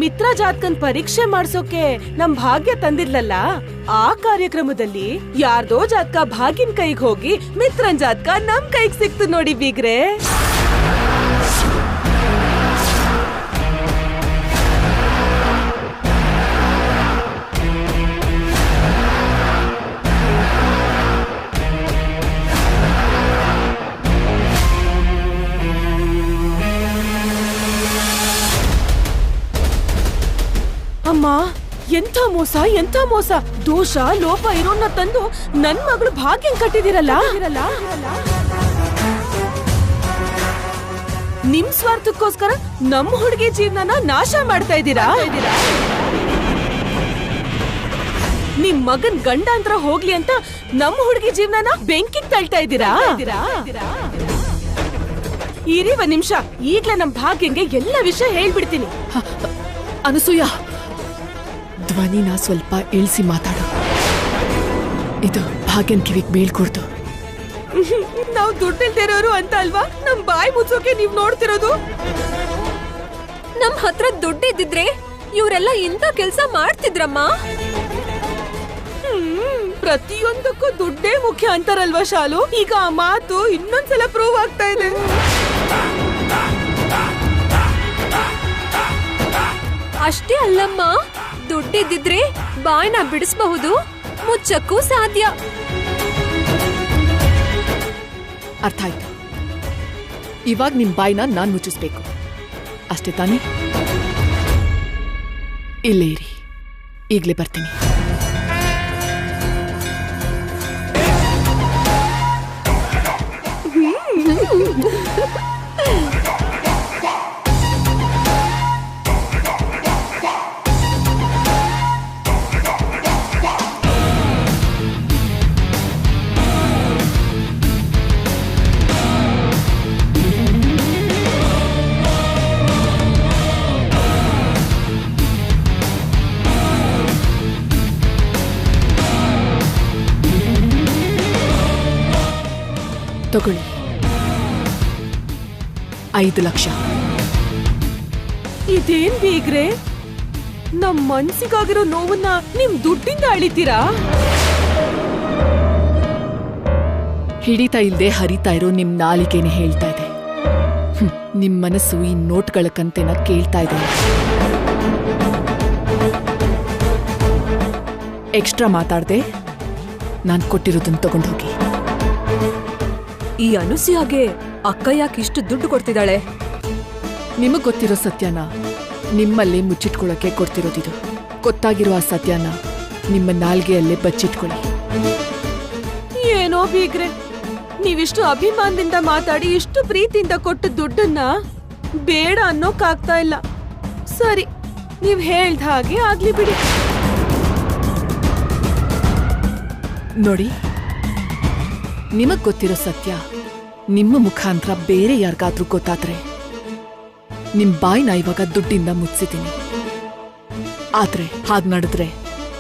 ಮಿತ್ರ ಜಾತಕನ್ ಪರೀಕ್ಷೆ ಮಾಡ್ಸೋಕೆ ನಮ್ ಭಾಗ್ಯ ತಂದಿದ್ಲಲ್ಲ, ಆ ಕಾರ್ಯಕ್ರಮದಲ್ಲಿ ಯಾರ್ದೋ ಜಾತಕ ಭಾಗ್ಯನ್ ಕೈಗ್ ಹೋಗಿ ಮಿತ್ರನ್ ಜಾತಕ ನಮ್ ಕೈಗ್ ಸಿಕ್ತು ನೋಡಿ ಬೀಗ್ರೆ. ಅಮ್ಮ, ಎಂಥ ಮೋಸ ಎಂಥ ಮೋಸ! ದೋಷ ಲೋಪ ಇರೋನ್ನ ತಂದು ನನ್ ಮಗಳು ಭಾಗ್ಯನ್ ಕಟ್ಟಿದಿರಲ್ಲ. ನಿಮ್ ಸ್ವಾರ್ಥಕ್ಕೋಸ್ಕರ ನಮ್ ಹುಡುಗಿ ಜೀವನನ ನಾಶ ಮಾಡ್ತಾ ಇದ್ದೀರಾ. ನಿಮ್ ಮಗನ್ ಗಂಡಾಂತರ ಹೋಗ್ಲಿ ಅಂತ ನಮ್ ಹುಡುಗಿ ಜೀವನನ ಬೆಂಕಿಗೆ ತಳ್ತಾ ಇದ್ದೀರಾ. ಇರಿ ಒಂದ್ ನಿಮಿಷ, ಈಗ್ಲೇ ನಮ್ ಭಾಗ್ಯಂಗೆ ಎಲ್ಲ ವಿಷಯ ಹೇಳ್ಬಿಡ್ತೀನಿ. ಅನಸೂಯ, ಧ್ವನಿನ ಸ್ವಲ್ಪ ಇಳಿಸಿ ಮಾತಾಡು. ಇದು ಭಾಗ್ಯನ್ ಕಿವಿಗ್ ಬೀಳ್ಕೊಡ್ದು. ನಾವ್ ದುಡ್ಡಿಲ್ದಿರೋರು ಅಂತ ಅಲ್ವಾ ನಮ್ ಬಾಯಿ ಮುಚ್ಚೋಕೆ ನೀವ್ ನೋಡ್ತಿರೋದು? ನಮ್ ಹತ್ರ ದುಡ್ಡಿದ್ದಿದ್ರೆ ಇವರೆಲ್ಲ ಇಂಥ ಕೆಲ್ಸ ಮಾಡ್ತಿದ್ರಮ್ಮ. ಪ್ರತಿಯೊಂದಕ್ಕೂ ದುಡ್ಡೇ ಮುಖ್ಯ ಅಂತಾರಲ್ವಾ ಶಾಲು? ಈಗ ಆ ಮಾತು ಇನ್ನೊಂದ್ಸಲ ಪ್ರೂವ್ ಆಗ್ತಾ ಇದೆ. ಅಷ್ಟೇ ಅಲ್ಲಮ್ಮ, ದುಡ್ಡಿದ್ದಿದ್ರೆ ಬಾಯ್ನ ಬಿಡಿಸಬಹುದು, ಮುಚ್ಚಕ್ಕೂ ಸಾಧ್ಯ. ಅರ್ಥ ಆಯ್ತು. ಇವಾಗ ನಿಮ್ ಬಾಯಿನ ನಾನ್ ಮುಚ್ಚಿಸ್ಬೇಕು ಅಷ್ಟೇ ತಾನೇ? ಇಲ್ಲೇ ಇರಿ, ಈಗ್ಲೇ ಬರ್ತೀನಿ. ತಗೊಳ್ಳಿ, 5 ಲಕ್ಷ. ಇದೇನ್ ಬೀಗ್ರೆ, ನಮ್ ಮನ್ಸಿಗಾಗಿರೋ ನೋವನ್ನ ನಿಮ್ ದುಡ್ಡಿಂದ ಅಳಿತೀರಾ? ಹಿಡಿತಾ ಇಲ್ದೆ ಹರಿತಾ ಇರೋ ನಿಮ್ ನಾಲಿಗೆನೆ ಹೇಳ್ತಾ ಇದೆ. ನಿಮ್ ಮನಸ್ಸು ಈ ನೋಟ್ಗಳ ಕಂತೆನ ಕೇಳ್ತಾ ಇದೆ. ಎಕ್ಸ್ಟ್ರಾ ಮಾತಾಡ್ದೆ ನಾನ್ ಕೊಟ್ಟಿರೋದನ್ನ ತಗೊಂಡು ಹೋಗಿ. ಈ ಅನುಸೂಯಾಗೆ ಅಕ್ಕ ಯಾಕೆ ಇಷ್ಟು ದುಡ್ಡು ಕೊಡ್ತಿದ್ದಾಳೆ? ನಿಮಗ್ ಗೊತ್ತಿರೋ ಸತ್ಯನ ನಿಮ್ಮಲ್ಲೇ ಮುಚ್ಚಿಟ್ಕೊಳಕ್ಕೆ ಕೊಡ್ತಿರೋದಿದು. ಗೊತ್ತಾಗಿರೋ ಆ ಸತ್ಯನ ನಿಮ್ಮ ನಾಲ್ಗೆಯಲ್ಲೇ ಬಚ್ಚಿಟ್ಕೊಳ್ಳಿ. ಏನೋ ಬೀಗ್ರೆ, ನೀವಿಷ್ಟು ಅಭಿಮಾನದಿಂದ ಮಾತಾಡಿ ಇಷ್ಟು ಪ್ರೀತಿಯಿಂದ ಕೊಟ್ಟ ದುಡ್ಡನ್ನ ಬೇಡ ಅನ್ನೋಕ್ಕಾಗ್ತಾ ಇಲ್ಲ. ಸರಿ, ನೀವ್ ಹೇಳ್ದ ಹಾಗೆ ಆಗ್ಲಿ ಬಿಡಿ. ನೋಡಿ, ನಿಮಗ್ ಗೊತ್ತಿರೋ ಸತ್ಯ ನಿಮ್ಮ ಮುಖಾಂತರ ಬೇರೆ ಯಾರಿಗಾದ್ರೂ ಗೊತ್ತಾದ್ರೆ ನಿಮ್ ಬಾಯ್ನ ಇವಾಗ ದುಡ್ಡಿಂದ ಮುಚ್ಚಿದ್ದೀನಿ. ಆದ್ರೆ ಹಾಗ್ ನಡೆದ್ರೆ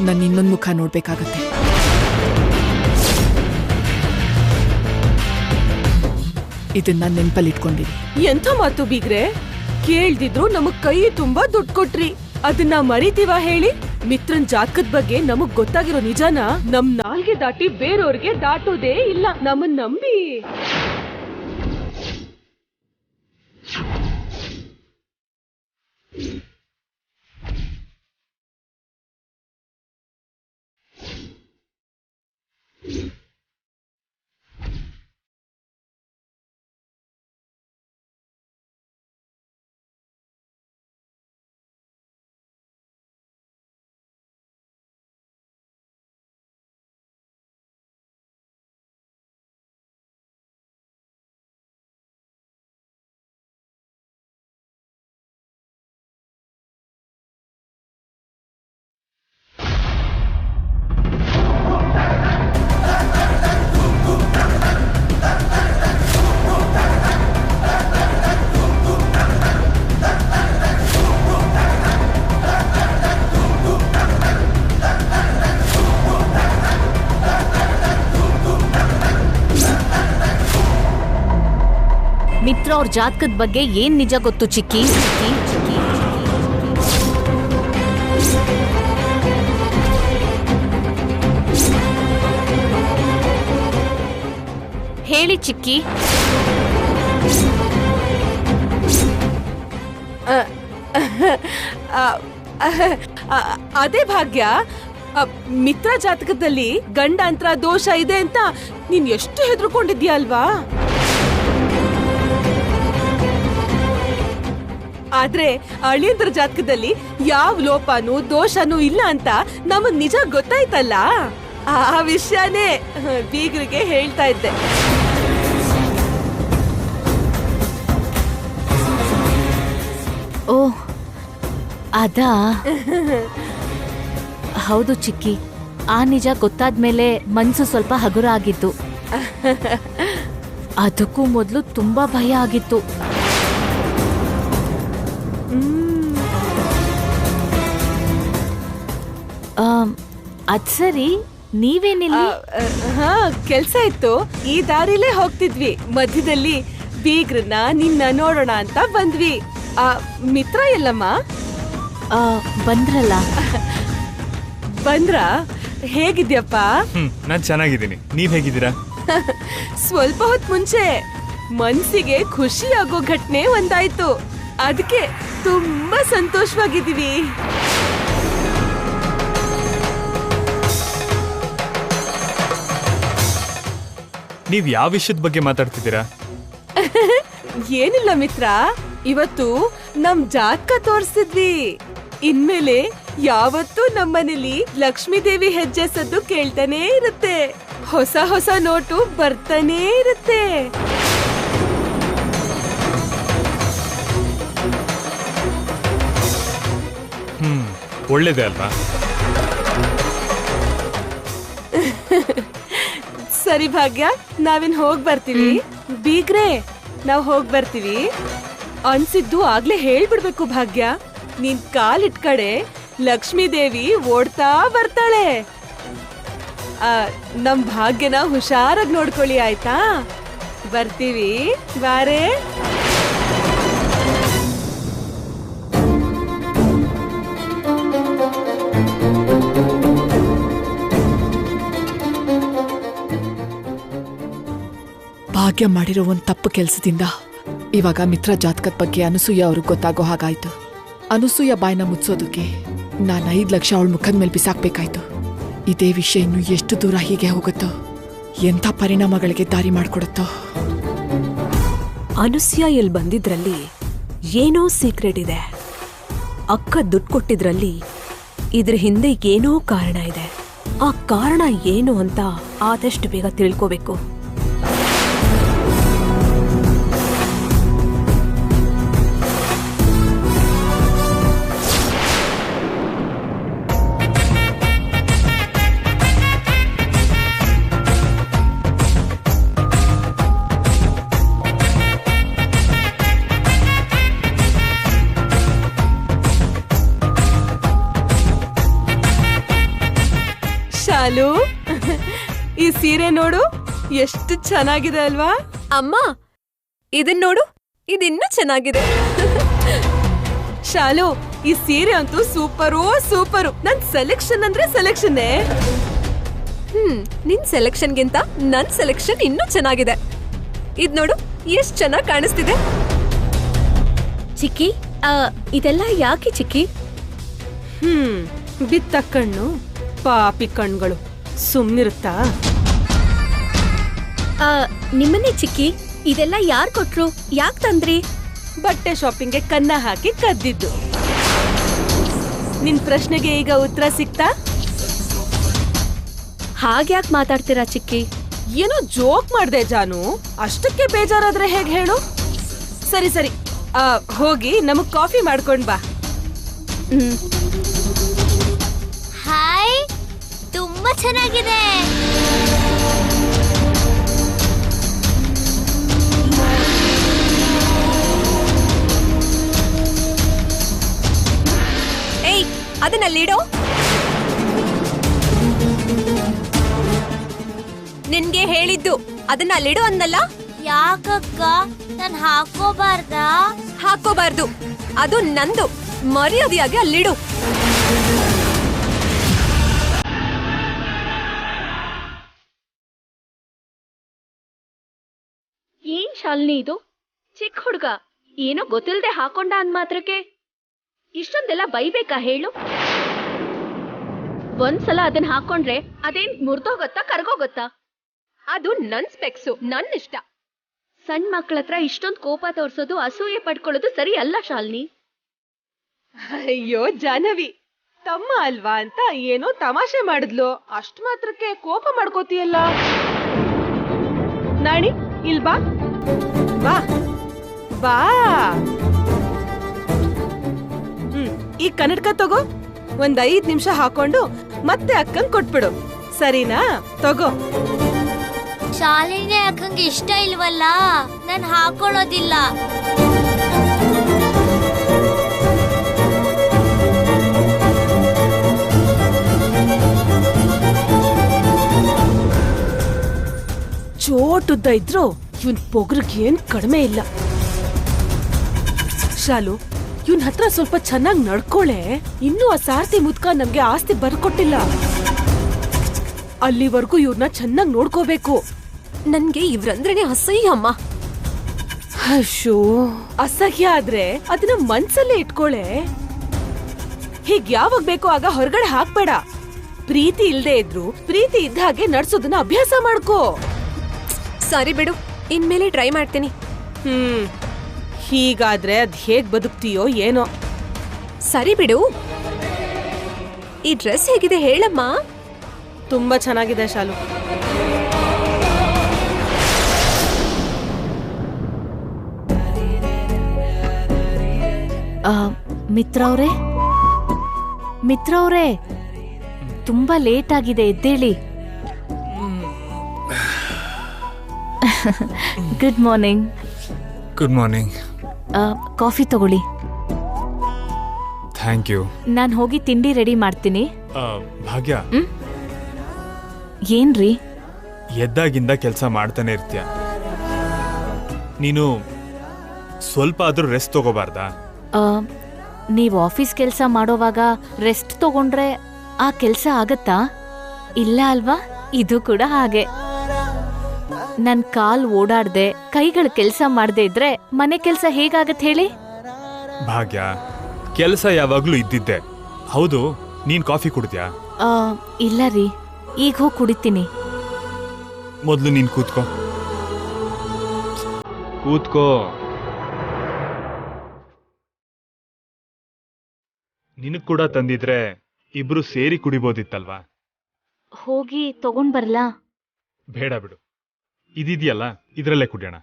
ನಾನು ಇನ್ನೊಂದ್ ಮುಖ ನೋಡ್ಬೇಕಾಗತ್ತೆ. ಇದನ್ನ ನೆನ್ಪಲ್ಲಿಟ್ಕೊಂಡಿರಿ. ಎಂಥ ಮಾತು ಬೀಗ್ರೆ, ಕೇಳ್ದಿದ್ರು ನಮಗ್ ಕೈ ತುಂಬಾ ದುಡ್ಡು ಕೊಟ್ರಿ, ಅದನ್ನ ಮರಿತೀವ ಹೇಳಿ? ಮಿತ್ರನ್ ಜಾತಕದ ಬಗ್ಗೆ ನಮಗ್ ಗೊತ್ತಾಗಿರೋ ನಿಜಾನ ನಮ್ ನಾಲ್ಗೆ ದಾಟಿ ಬೇರೆಯವ್ರಿಗೆ ದಾಟೋದೇ ಇಲ್ಲ. ನಮ್ಮನ್ ನಂಬಿ ಮಿತ್ರ ಅವ್ರ ಜಾತಕದ ಬಗ್ಗೆ ಏನ್ ನಿಜ ಗೊತ್ತು ಚಿಕ್ಕಿ? ಹೇಳಿ ಚಿಕ್ಕಿ. ಅದೇ ಭಾಗ್ಯ, ಮಿತ್ರ ಜಾತಕದಲ್ಲಿ ಗಂಡಾಂತರ ದೋಷ ಇದೆ ಅಂತ ನೀನ್ ಎಷ್ಟು ಹೆದರ್ಕೊಂಡಿದ್ಯಾ ಅಲ್ವಾ? ಆದ್ರೆ ಅಳಿಯಂದ್ರ ಜಾತಕದಲ್ಲಿ ಯಾವ ಲೋಪನೂ ದೋಷನೂ ಇಲ್ಲ ಅಂತ ನಮಗ್ ನಿಜ ಗೊತ್ತಾಯ್ತಲ್ಲ, ಆ ವಿಷಯನೇ ಬೀಗರಿಗೆ ಹೇಳ್ತಾ ಇದ್ದೆ. ಓ ಅದಾ? ಹೌದು ಚಿಕ್ಕಿ, ಆ ನಿಜ ಗೊತ್ತಾದ್ಮೇಲೆ ಮನ್ಸು ಸ್ವಲ್ಪ ಹಗುರ ಆಗಿತ್ತು. ಅದಕ್ಕೂ ಮೊದಲು ತುಂಬಾ ಭಯ ಆಗಿತ್ತು. ಅದ್ ಸರಿ, ನೀವೇನಿಲ್ಲಿ? ಹಾ, ಕೆಲ್ಸ ಇತ್ತು, ಈ ದಾರಿಲೇ ಹೋಗ್ತಿದ್ವಿ. ಮಧ್ಯದಲ್ಲಿ ಬೀಗ್ರನ್ನ ನಿನ್ನ ನೋಡೋಣ ಅಂತ ಬಂದ್ವಿ. ಮಿತ್ರ ಎಲ್ಲಮ್ಮ? ಬಂದ್ರಲ್ಲ. ಬಂದ್ರ? ಹೇಗಿದ್ಯಪ್ಪ? ನಾನ್ ಚೆನ್ನಾಗಿದ್ದೀನಿ, ನೀವ್ ಹೇಗಿದ್ದೀರಾ? ಸ್ವಲ್ಪ ಹೊತ್ ಮುಂಚೆ ಮನ್ಸಿಗೆ ಖುಷಿ ಆಗೋ ಘಟನೆ ಒಂದಾಯ್ತು, ಅದಕ್ಕೆ ತುಂಬಾ ಸಂತೋಷವಾಗಿದ್ದೀವಿ. ನೀವ್ ಯಾವ ವಿಷಯದ ಬಗ್ಗೆ ಮಾತಾಡ್ತಿದ್ದೀರಾ? ಏನಿಲ್ಲ ಮಿತ್ರ, ಇವತ್ತು ನಮ್ ಜಾತಕ ತೋರ್ಸಿದ್ವಿ. ಇನ್ಮೇಲೆ ಯಾವತ್ತೂ ನಮ್ಮನೇಲಿ ಲಕ್ಷ್ಮೀ ದೇವಿ ಹೆಜ್ಜೆ ಸದ್ದು ಕೇಳ್ತಾನೇ ಇರುತ್ತೆ, ಹೊಸ ಹೊಸ ನೋಟು ಬರ್ತಾನೇ ಇರುತ್ತೆ. ಒಳ್ಳೇದೇ ಅಲ್ವಾ? ಸರಿ ಭಾಗ್ಯ, ನಾವಿನ್ ಹೋಗ್ ಬರ್ತೀವಿ. ಬೀಗ್ರೆ, ನಾವ್ ಹೋಗ್ ಬರ್ತೀವಿ. ಅನ್ಸಿದ್ದು ಆಗ್ಲೇ ಹೇಳ್ಬಿಡ್ಬೇಕು ಭಾಗ್ಯ. ನೀನ್ ಕಾಲಿಟ್ ಕಡೆ ಲಕ್ಷ್ಮೀ ದೇವಿ ಓಡ್ತಾ ಬರ್ತಾಳೆ. ನಮ್ ಭಾಗ್ಯನ ಹುಷಾರಾಗಿ ನೋಡ್ಕೊಳ್ಳಿ, ಆಯ್ತಾ? ಬರ್ತೀವಿ, ಬಾರೆ. ಭಾಗ್ಯ ಮಾಡಿರೋ ಒಂದ್ ತಪ್ಪು ಕೆಲ್ಸದಿಂದ ಇವಾಗ ಮಿತ್ರ ಜಾತಕದ ಬಗ್ಗೆ ಅನಸೂಯ ಅವ್ರಿಗೆ ಗೊತ್ತಾಗೋ ಹಾಗಾಯ್ತು. ಅನಸೂಯ ಬಾಯ್ನ ಮುಚ್ಚೋದಕ್ಕೆ ನಾನು 5 ಲಕ್ಷ ಅವಳ ಮುಖದ ಮೇಲೆ ಬಿಸಾಕ್ಬೇಕಾಯ್ತು. ಇದೇ ವಿಷಯ ಇನ್ನು ಎಷ್ಟು ದೂರ ಹೀಗೆ ಹೋಗುತ್ತೋ, ಎಂಥ ಪರಿಣಾಮಗಳಿಗೆ ದಾರಿ ಮಾಡ್ಕೊಡುತ್ತೋ. ಅನುಸೂಯ ಇಲ್ಲಿ ಬಂದಿದ್ರಲ್ಲಿ ಏನೋ ಸೀಕ್ರೆಟ್ ಇದೆ. ಅಕ್ಕ ದುಡ್ಡು ಕೊಟ್ಟಿದ್ರಲ್ಲಿ ಇದ್ರ ಹಿಂದೆ ಏನೋ ಕಾರಣ ಇದೆ. ಆ ಕಾರಣ ಏನು ಅಂತ ಆದಷ್ಟು ಬೇಗ ತಿಳ್ಕೋಬೇಕು. ಶಾಲು, ಈ ಸೀರೆ ನೋಡು, ಎಷ್ಟು ಚೆನ್ನಾಗಿದೆ ಅಲ್ವಾ? ಅಮ್ಮ, ಇದನ್ ನೋಡು, ಇದಿನ್ನೂ ಚೆನ್ನಾಗಿದೆ. ಶಾಲು, ಈ ಸೀರೆ ಅಂತೂ ಸೂಪರು ಸೂಪರು. ನನ್ ಸೆಲೆಕ್ಷನ್ ಅಂದ್ರೆ ಸೆಲೆಕ್ಷನ್ನೇ. ನಿನ್ ಸೆಲೆಕ್ಷನ್ಗಿಂತ ನನ್ ಸೆಲೆಕ್ಷನ್ ಇನ್ನೂ ಚೆನ್ನಾಗಿದೆ. ಇದ್ ನೋಡು, ಎಷ್ಟ್ ಚೆನ್ನಾಗ್ ಕಾಣಿಸ್ತಿದೆ. ಚಿಕ್ಕಿ, ಇದೆಲ್ಲ ಯಾಕೆ ಚಿಕ್ಕಿ? ಬಿತ್ತ ಕಣ್ಣು, ಪಾಪಿ ಕಣ್ಗಳು ಸುಮ್ನಿರುತ್ತಾ? ನಿಮ್ಮನ್ನೇ ಚಿಕ್ಕಿ, ಇದೆಲ್ಲ ಯಾರ್ ಕೊಟ್ರು? ಯಾಕ್ ತಂದ್ರಿ? ಬಟ್ಟೆ ಶಾಪಿಂಗ್ಗೆ ಕನ್ನ ಹಾಕಿ ಕದ್ದಿದ್ದು. ನಿನ್ ಪ್ರಶ್ನೆಗೆ ಈಗ ಉತ್ತರ ಸಿಕ್ತಾ? ಹಾಗ್ಯಾಕ್ ಮಾತಾಡ್ತೀರಾ ಚಿಕ್ಕಿ? ಏನೋ ಜೋಕ್ ಮಾಡ್ದೆ ಜಾನು, ಅಷ್ಟಕ್ಕೆ ಬೇಜಾರಾದ್ರೆ ಹೇಗ್ ಹೇಳು? ಸರಿ ಸರಿ, ಹೋಗಿ ನಮಗ್ ಕಾಫಿ ಮಾಡ್ಕೊಂಡ್ ಬಾ. ಹಾಯ್, ತುಂಬಾ ಚೆನ್ನಾಗಿದೆ. ಏಯ್, ಅದನ್ನಲ್ಲಿಡೋ. ನಿನ್ಗೆ ಹೇಳಿದ್ದು ಅದನ್ನ ಅಲ್ಲಿಡು ಅನ್ನಲ್ಲ. ಯಾಕಕ್ಕ, ನಾನ್ ಹಾಕೋಬಾರ್ದಾ? ಹಾಕೋಬಾರ್ದು, ಅದು ನಂದು. ಮರ್ಯಾದೆಯಾಗಿ ಅಲ್ಲಿಡು. ಶಾಲಿನಿ ಇದು? ಚಿಕ್ಕ ಹುಡುಗ ಏನೋ ಗೊತ್ತಿಲ್ಲದೆ ಹಾಕೊಂಡ ಅಂದ್ ಮಾತ್ರಕ್ಕೆ ಇಷ್ಟೊಂದೆಲ್ಲ ಬೈಬೇಕಾ ಹೇಳು? ಒಂದ್ಸಲ ಅದನ್ನ ಹಾಕೊಂಡ್ರೆ ಅದೇನ್ ಮುರ್ದೋಗತ್ತಾ ಕರ್ಗೋಗತ್ತಾ? ಅದು ನನ್ ಸ್ಪೆಕ್ಸು, ನನ್ ಇಷ್ಟ. ಸಣ್ಣ ಮಕ್ಳ ಹತ್ರ ಇಷ್ಟೊಂದು ಕೋಪ ತೋರ್ಸೋದು, ಅಸೂಯೆ ಪಡ್ಕೊಳ್ಳೋದು ಸರಿ ಅಲ್ಲ ಶಾಲಿನಿ. ಅಯ್ಯೋ ಜಾಹ್ನವಿ, ತಮ್ಮ ಅಲ್ವಾ ಅಂತ ಏನೋ ತಮಾಷೆ ಮಾಡಿದ್ಲು, ಅಷ್ಟ್ ಮಾತ್ರಕ್ಕೆ ಕೋಪ ಮಾಡ್ಕೋತೀಯಲ್ಲ. ನಾಣಿ ಇಲ್ ಬಾ ಬಾ ಬಾ. ಈ ಕನ್ನಡಕ ತಗೋ, ಒಂದ್ 5 ನಿಮಿಷ ಹಾಕೊಂಡು ಮತ್ತೆ ಅಕ್ಕಂಗ್ ಕೊಟ್ಬಿಡು, ಸರಿನಾ? ತಗೋ. ಶಾಲಿನಿ ಅಕ್ಕಂಗೆ ಇಷ್ಟ ಇಲ್ವಲ್ಲ, ನಾನು ಹಾಕೊಳ್ಳೋದಿಲ್ಲ. ಚೋಟುದ್ದ ಇದ್ರು ಇವನ್ ಪೊಗ್ರಿಗೆ ಏನ್ ಕಡಿಮೆ ಇಲ್ಲ. ಶಾಲು, ಇವನ್ ಹತ್ರ ಸ್ವಲ್ಪ ಚೆನ್ನಾಗ್ ನಡ್ಕೊಳೆ. ಇನ್ನೂ ಆ ಸಾರಥಿ ಮುದ್ಕ ನಮ್ಗೆ ಆಸ್ತಿ ಬರ್ಕೊಟ್ಟಿಲ್ಲ. ಅಲ್ಲಿವರೆಗೂ ಇವ್ರನ್ನ ಚೆನ್ನಾಗ್ ನೋಡ್ಕೋಬೇಕು. ನನ್ಗೆ ಇವ್ರಂದ್ರೇನೆ ಅಸಹ್ಯ ಅಮ್ಮ. ಅಶೋ, ಅಸಹ್ಯ ಆದ್ರೆ ಅದನ್ನ ಮನ್ಸಲ್ಲೇ ಇಟ್ಕೊಳೆ. ಹೀಗ್ ಯಾವಾಗ ಬೇಕೋ ಆಗ ಹೊರಗಡೆ ಹಾಕ್ಬೇಡ. ಪ್ರೀತಿ ಇಲ್ದೇ ಇದ್ರು ಪ್ರೀತಿ ಇದ್ದ ಹಾಗೆ ನಡ್ಸೋದನ್ನ ಅಭ್ಯಾಸ ಮಾಡ್ಕೋ. ಸರಿ ಬಿಡು, ಇನ್ಮೇಲೆ ಟ್ರೈ ಮಾಡ್ತೀನಿ. ಹೀಗಾದ್ರೆ ಅದ್ ಹೇಗ್ ಬದುಕ್ತೀಯೋ ಏನೋ. ಸರಿ ಬಿಡು. ಈ ಡ್ರೆಸ್ ಹೇಗಿದೆ ಹೇಳಮ್ಮ? ತುಂಬಾ ಚೆನ್ನಾಗಿದೆ ಶಾಲು. ಮಿತ್ರ ಅವ್ರೇ, ತುಂಬಾ ಲೇಟ್ ಆಗಿದೆ, ಎದ್ದೇಳಿ. Good morning. Good morning. Coffee ತಗೊಳ್ಳಿ. Thank you. ನಾನು ಹೋಗಿ ತಿಂಡಿ ರೆಡಿ ಮಾಡ್ತೀನಿ. ಭಾಗ್ಯ, ಏನ್ರಿ? ಎದ್ದಾಗಿಂದ ಕೆಲಸ ಮಾಡ್ತಾನೆ ಇರ್ತೀಯ, ನೀನು ಸ್ವಲ್ಪ ಆದ್ರೂ ರೆಸ್ಟ್ ತಗೋಬಾರ್ದಾ? ನೀವು ಆಫೀಸ್ ಕೆಲಸ ಮಾಡೋವಾಗ ರೆಸ್ಟ್ ತಗೊಂಡ್ರೆ ಆ ಕೆಲಸ ಆಗತ್ತಾ? ಇಲ್ಲ ಅಲ್ವಾ? ಇದು ಕೂಡ ಹಾಗೆ. ನನ್ ಕಾಲ್ ಓಡಾಡ್ದೆ, ಕೈಗಳು ಕೆಲಸ ಮಾಡದೆ ಇದ್ರೆ ಮನೆ ಕೆಲಸ ಹೇಗಾಗತ್ ಹೇಳಿ? ಭಾಗ್ಯ, ಕೆಲಸ ಯಾವಾಗ್ಲೂ ಇದ್ದಿದ್ದೆ. ಹೌದು, ನೀನ್ ಕಾಫಿ ಕುಡ್ದ್ಯಾ? ಇಲ್ಲ ರೀ, ಈಗ ಹೋಗಿ ಕುಡಿತೀನಿ. ಮೊದ್ಲು ನೀನ್ ಕೂತ್ಕೋ. ನಿನಗ್ ಕೂಡ ತಂದಿದ್ರೆ ಇಬ್ರು ಸೇರಿ ಕುಡಿಬೋದಿತ್ತಲ್ವಾ? ಹೋಗಿ ತಗೊಂಡ್ ಬರ್ಲಾ? ಬೇಡ ಬಿಡು, ಇದಿದೆಯಲ್ಲ ಇದ್ರಲ್ಲೇ ಕುಡಿಯೋಣ.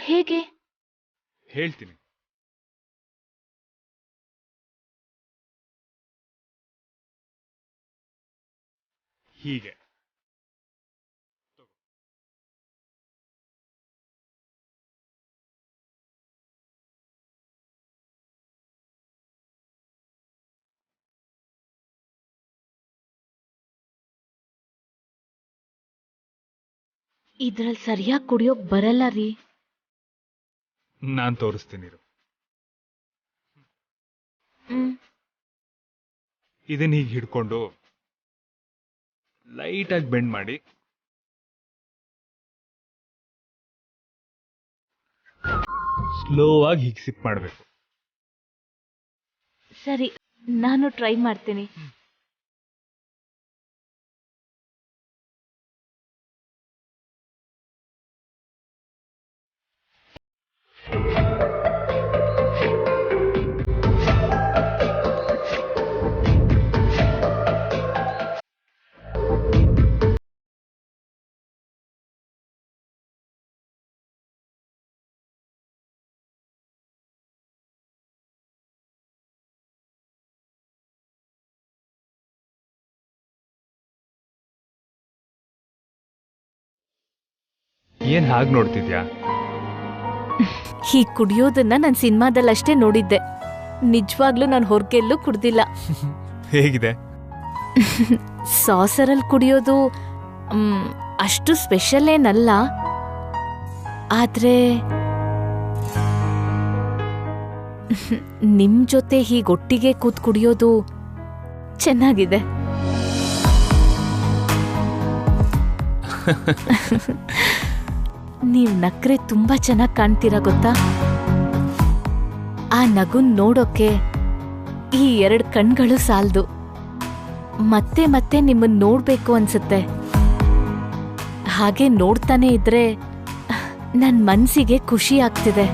ಹೇಗೆ? ಹೇಳ್ತೀನಿ. ಹೀಗೆ ಇದ್ರಲ್ಲಿ ಸರಿಯಾಗಿ ಕುಡಿಯೋಕ್ ಬರಲ್ಲ ರೀ. ನಾನ್ ತೋರಿಸ್ತೀನಿ. ಇದನ್ನ ಹೀಗೆ ಹಿಡ್ಕೊಂಡು ಲೈಟ್ ಆಗಿ ಬೆಂಡ್ ಮಾಡಿ ಸ್ಲೋ ಆಗಿ ಹೀಗೆ ಸಿಪ್ ಮಾಡಬೇಕು. ಸರಿ, ನಾನು ಟ್ರೈ ಮಾಡ್ತೀನಿ. ಏನ್ ಹಾಗೆ ನೋಡ್ತಿದ್ಯಾ? ಹೀಗ್ ಕುಡಿಯೋದನ್ನ ನಾನು ಸಿನಿಮಾದಲ್ಲಷ್ಟೇ ನೋಡಿದ್ದೆ. ನಿಜವಾಗ್ಲೂ ನಾನು ಹೊರಗೆಲ್ಲೂ ಕುಡ್ದಿಲ್ಲ. ಹೇಗಿದೆ? ಸಾಸರಲ್ಲಿ ಕುಡಿಯೋದು ಅಷ್ಟು ಸ್ಪೆಷಲ್ ಏನಲ್ಲ, ಆದ್ರೆ ನಿಮ್ ಜೊತೆ ಹೀಗೊಟ್ಟಿಗೆ ಕೂತ್ ಕುಡಿಯೋದು ಚೆನ್ನಾಗಿದೆ. ನೀವ್ ನಕ್ರೆ ತುಂಬಾ ಚೆನ್ನಾಗ್ ಕಾಣ್ತೀರಾ ಗೊತ್ತಾ? ಆ ನಗುನ್ ನೋಡೋಕೆ ಈ 2 ಕಣ್ಗಳು ಸಾಲ್ದು. ಮತ್ತೆ ಮತ್ತೆ ನಿಮ್ಮನ್ ನೋಡ್ಬೇಕು ಅನ್ಸುತ್ತೆ. ಹಾಗೆ ನೋಡ್ತಾನೆ ಇದ್ರೆ ನನ್ ಮನ್ಸಿಗೆ ಖುಷಿ ಆಗ್ತಿದೆ.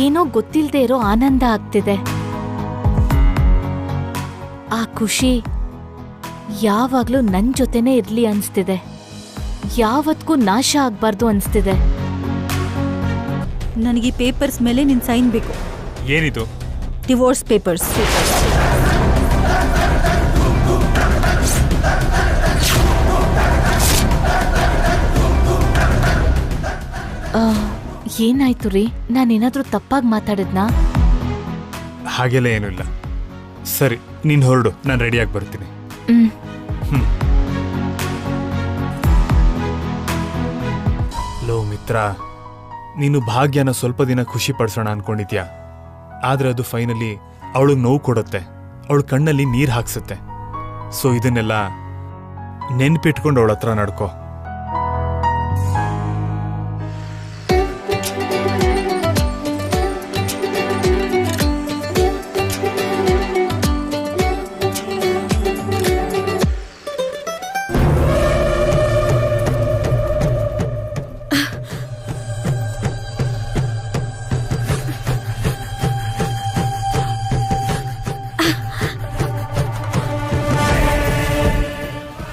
ಏನೋ ಗೊತ್ತಿಲ್ದೇ ಇರೋ ಆನಂದ ಆಗ್ತಿದೆ. ಆ ಖುಷಿ ಯಾವಾಗ್ಲೂ ನನ್ ಜೊತೆನೇ ಇರ್ಲಿ ಅನ್ಸ್ತಿದೆ. ಯಾವತ್ಗೂ ನಾಶ ಆಗ್ಬಾರ್ದು ಅನ್ಸ್ತಿದೆ. ನನಗೆ ಪೇಪರ್ಸ್ ಮೇಲೆ ನಿನ್ ಸೈನ್ ಬೇಕು. ಏನಿದು? Divorce papers. ಏನಾಯ್ತು ರೀ? ನಾನೇನಾದ್ರೂ ತಪ್ಪಾಗಿ ಮಾತಾಡಿದ್ನಾ? ಹಾಗೆಲ್ಲ ಏನೂ ಇಲ್ಲ. ಸರಿ, ನೀನು ಹೊರಡು, ನಾನು ರೆಡಿಯಾಗಿ ಬರ್ತೀನಿ. ಲೋ ಮಿತ್ರ, ನೀನು ಭಾಗ್ಯನ ಸ್ವಲ್ಪ ದಿನ ಖುಷಿ ಪಡಿಸೋಣ ಅನ್ಕೊಂಡಿದ್ಯಾ. ಆದ್ರೆ ಅದು ಫೈನಲಿ ಅವಳಿಗೆ ನೋವು ಕೊಡುತ್ತೆ, ಅವಳ ಕಣ್ಣಲ್ಲಿ ನೀರು ಹಾಕ್ಸುತ್ತೆ. ಸೊ ಇದನ್ನೆಲ್ಲ ನೆನ್ಪಿಟ್ಕೊಂಡು ಅವಳ ಹತ್ರ ನಡ್ಕೋ.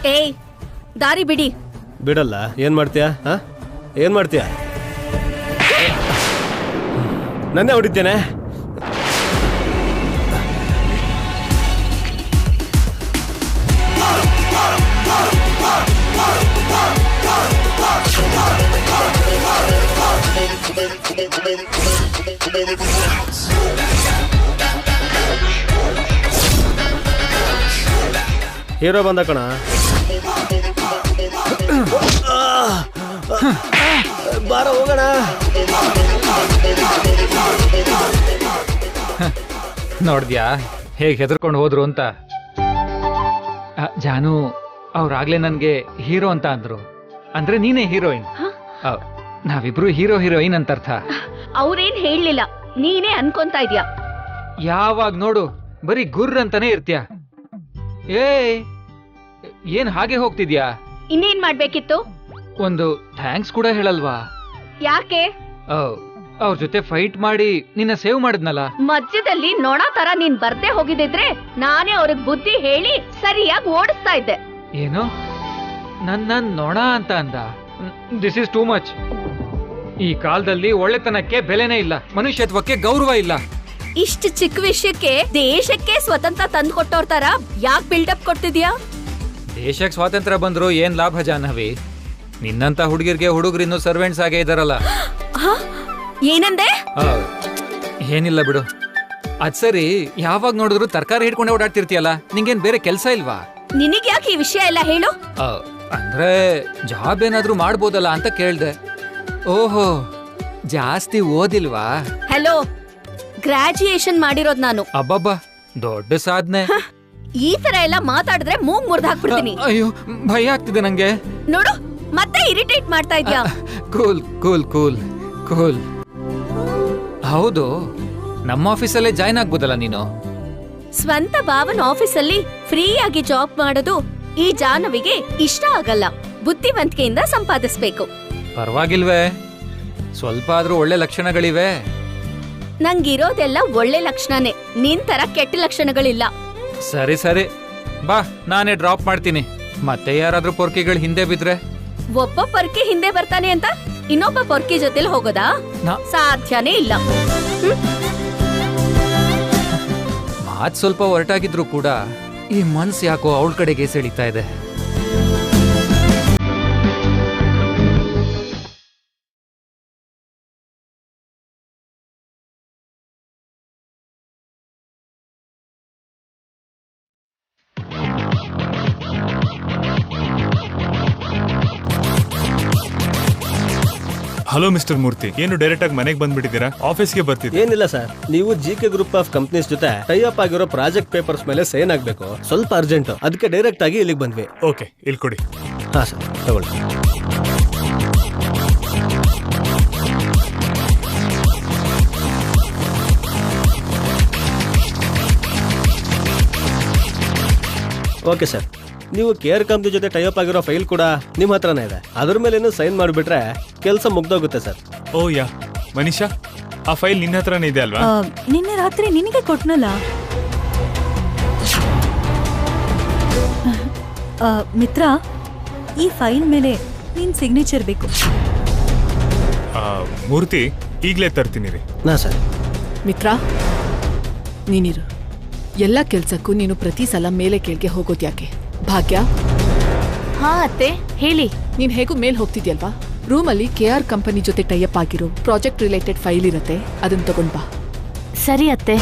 ಏಯ್, ದಾರಿ ಬಿಡಿ. ಬಿಡಲ್ಲ. ಏನ್ ಮಾಡ್ತೀಯಾ? ಏನ್ ಮಾಡ್ತೀಯಾ? ನನ್ನೇ ಹೊಡಿತೇನೆ. ಹೀರೋ ಬಂದ ಕಣ. ಬಾರ ಹೋಗೋಣ. ನೋಡ್ದ್ಯಾ ಹೇಗೆ ಹೆದರ್ಕೊಂಡು ಹೋದ್ರು ಅಂತ? ಜಾನು ಅವ್ರಾಗ್ಲೇ ನನ್ಗೆ ಹೀರೋ ಅಂತ ಅಂದ್ರು. ಅಂದ್ರೆ ನೀನೇ ಹೀರೋಯಿನ್. ನಾವಿಬ್ರು ಹೀರೋಯಿನ್ ಅಂತ ಅರ್ಥ. ಅವ್ರೇನ್ ಹೇಳಲಿಲ್ಲ, ನೀನೇ ಅನ್ಕೊಂತಾ ಇದ್ಯಾ. ಯಾವಾಗ ನೋಡು ಬರೀ ಗುರ್ರ ಅಂತಾನೆ ಇರ್ತೀಯ. ಏನ್ ಹಾಗೆ ಹೋಗ್ತಿದ್ಯಾ? ಇನ್ನೇನ್ ಮಾಡ್ಬೇಕಿತ್ತು? ಒಂದು ಥ್ಯಾಂಕ್ಸ್ ಕೂಡ ಹೇಳಲ್ವಾ? ಯಾಕೆ? ಅವ್ರ ಜೊತೆ ಫೈಟ್ ಮಾಡಿ ನಿನ್ನ ಸೇವ್ ಮಾಡಿದ್ನಲ್ಲ. ಮಧ್ಯದಲ್ಲಿ ನೊಣ ತರ ನೀನ್ ಬರ್ದೇ ಹೋಗಿದ್ರೆ ನಾನೇ ಅವ್ರಿಗೆ ಬುದ್ಧಿ ಹೇಳಿ ಸರಿಯಾಗಿ ಓಡಿಸ್ತಾ ಇದ್ದೆ. ಏನು? ನನ್ನ ನೊಣ ಅಂತ ಅಂದ? This is too much. ಈ ಕಾಲದಲ್ಲಿ ಒಳ್ಳೆತನಕ್ಕೆ ಬೆಲೆನೇ ಇಲ್ಲ, ಮನುಷ್ಯತ್ವಕ್ಕೆ ಗೌರವ ಇಲ್ಲ. ಇಷ್ಟು ಚಿಕ್ಕ ವಿಷಯಕ್ಕೆ ದೇಶಕ್ಕೆ ಸ್ವತಂತ್ರ ತಂದು ಕೊಟ್ಟೋರ್ ತರ ಯಾಕೆ ಬಿಲ್ಡಪ್ ಕೊಡ್ತಿದ್ಯಾ? ದೇಶಕ್ಕೆ ಸ್ವಾತಂತ್ರ್ಯ ಬಂದ್ರು ಏನ್ ಲಾಭ ಜಾಹ್ನವಿ? ನಿನ್ನಂತ ಹುಡುಗಿರ್ಗೆ ಹುಡುಗರಿನ್ನು ಸರ್ವೆಂಟ್ಸ್ ಆಗೇ ಇದಾರಲ್ಲ. ಏನಂದೆ? ಏನಿಲ್ಲ ಬಿಡು. ಅದ್ ಸರಿ, ಯಾವಾಗ ನೋಡಿದ್ರು ತರಕಾರಿ ಹಿಡ್ಕೊಂಡೆ ಓಡಾಡ್ತಿರ್ತೀಯಲ್ಲ, ನಿಂಗೇನ್ ಬೇರೆ ಕೆಲ್ಸ ಇಲ್ವಾ? ನಿನಗ್ ಯಾಕೆ ಈ ವಿಷಯ ಎಲ್ಲ ಹೇಳು? ಅಂದ್ರೆ ಜಾಬ್ ಏನಾದ್ರೂ ಮಾಡ್ಬೋದಲ್ಲ ಅಂತ ಕೇಳ್ದೆ. ಓಹೋ, ಜಾಸ್ತಿ ಓದಿಲ್ವಾ? ಹಲೋ, ಗ್ರಾಜುಯೇಷನ್ ಮಾಡಿರೋದ್ ನಾನು. ಅಬ್ಬಬ್ಬಾ, ದೊಡ್ಡ ಸಾಧನೆ. ಈ ತರ ಎಲ್ಲ ಮಾತಾಡಿದ್ರೆ ಮೂಗ್ ಮುರ್ದ್ ಹಾಕ್ಬಿಡ್ತೀನಿ. ಅಯ್ಯೋ, ಭಯ ಆಗ್ತಿದೆ ನಂಗೆ. ನೋಡು, ಮತ್ತೆ ಇರಿಟೇಟ್ ಮಾಡ್ತಾ ಇದ್ಯಾ. Cool cool cool cool. ಹೌದು, ನಮ್ಮ ಆಫೀಸಲ್ಲೇ ಜಾಯ್ನ್ ಆಗ್ಬೋದಲ್ಲ ನೀನು? ಸ್ವಂತ ಭಾವನ ಆಫೀಸಲ್ಲಿ ಫ್ರೀ ಆಗಿ ಜಾಬ್ ಮಾಡೋದು ಈ ಜಾಹ್ನವಿಗೆ ಇಷ್ಟ ಆಗಲ್ಲ. ಬುದ್ಧಿವಂತಿಕೆಯಿಂದ ಸಂಪಾದಿಸ್ಬೇಕು. ಪರವಾಗಿಲ್ವೇ, ಸ್ವಲ್ಪ ಆದ್ರೂ ಒಳ್ಳೆ ಲಕ್ಷಣಗಳಿವೆ. ನಂಗಿರೋದೆಲ್ಲ ಒಳ್ಳೆ ಲಕ್ಷಣನೇ, ನಿನ್ ತರ ಕೆಟ್ಟ ಲಕ್ಷಣಗಳಿಲ್ಲ. ಸರಿ ಸರಿ, ಬಾ, ನಾನೇ ಡ್ರಾಪ್ ಮಾಡ್ತೀನಿ. ಮತ್ತೆ ಯಾರಾದ್ರೂ ಪೊರ್ಕಿಗಳು ಹಿಂದೆ ಬಿದ್ರೆ? ಒಬ್ಬ ಪೊರ್ಕಿ ಹಿಂದೆ ಬರ್ತಾನೆ ಅಂತ ಇನ್ನೊಬ್ಬ ಪೊರ್ಕಿ ಜೊತೆಲಿ ಹೋಗೋದಾ? ಸಾಧ್ಯನೇ ಇಲ್ಲ. ಮಾತ್ ಸ್ವಲ್ಪ ಹೊರಟಾಗಿದ್ರು ಕೂಡ ಈ ಮನ್ಸು ಯಾಕೋ ಅವಳ ಕಡೆಗೆ ಸೆಳೀತಾ ಇದೆ. ಹಲೋ ಮಿಸ್ಟರ್ ಮೂರ್ತಿ, ಏನು ಡೈರೆಕ್ಟ್ ಆಗಿ ಮನೆಗೆ ಬಂದ್ಬಿಟ್ಟಿದ್ದೀರಾ? ಆಫೀಸ್ಗೆ ಬರ್ತಿದ್ದೀರಾ? ಏನಿಲ್ಲ ಸರ್, ನೀವು GK ಗ್ರೂಪ್ ಆಫ್ ಕಂಪನೀಸ್ ಜೊತೆ ಟೈ ಅಪ್ ಆಗಿರೋ ಪ್ರಾಜೆಕ್ಟ್ ಪೇಪರ್ಸ್ ಮೇಲೆ ಸೈನ್ ಆಗ್ಬೇಕು. ಸ್ವಲ್ಪ ಅರ್ಜೆಂಟ್, ಅದಕ್ಕೆ ಡೈರೆಕ್ಟ್ ಆಗಿ ಇಲ್ಲಿಗೆ ಬಂದ್ವಿ. ಓಕೆ, ಇಲ್ಲಿ ಕೊಡಿ. ಹಾ ಸರ್, ತಗೊಳ್ಳಿ. Okay sir. ನೀವು ಕೇರ್ ಕಂಪ್ನಿ ಜೊತೆ ಟೈಅಪ್ ಆಗಿರೋ ಫೈಲ್ ಕೂಡ ನಿಮ್ಮ ಹತ್ರನೇ ಇದೆ. ಅದ್ರ ಮೇಲೆ ಸೈನ್ ಮಾಡಿಬಿಟ್ರೆ ಕೆಲಸ ಮುಗ್ದೋಗುತ್ತೆ ಸರ್. ಓ ಯಾ ಮನೀಷಾ, ಆ ಫೈಲ್ ನಿನ್ನ ಹತ್ರನೇ ಇದೆ ಅಲ್ವಾ? ನಿನ್ನೆ ರಾತ್ರಿ ನಿನಗೆ ಕೊಟ್ನಲ್ಲ. ಮಿತ್ರ, ಈ ಫೈಲ್ ಮೇಲೆ ನಿನ್ ಸಿಗ್ನೇಚರ್ ಬೇಕು. ಮೂರ್ತಿ, ಈಗಲೇ ತರ್ತೀನಿ ರೀ. ನಾ ಸರ್. ಮಿತ್ರ, ನೀನಿರು. ಎಲ್ಲ ಕೆಲ್ಸಕ್ಕೂ ನೀನು ಪ್ರತಿ ಸಲ ಮೇಲೆ ಕೆಳಗೆ ಹೋಗೋದು ಯಾಕೆ? ಭಾಗ್ಯ, ಹಾ ಅತ್ತೆ ಹೇಳಿ. ನೀನ್ ಹೇಗೂ ಮೇಲ್ ಹೋಗ್ತಿದ್ಯಲ್ವಾ? ರೂಮಲ್ಲಿ KR ಕಂಪನಿ ಜೊತೆ ಟೈಅಪ್ ಆಗಿರೋ ಪ್ರಾಜೆಕ್ಟ್ ರಿಲೇಟೆಡ್ ಫೈಲ್ ಇರತ್ತೆ, ಅದನ್ನ ತಗೊಂಡ್ ಬಾ. ಸರಿ ಅತ್ತೆ.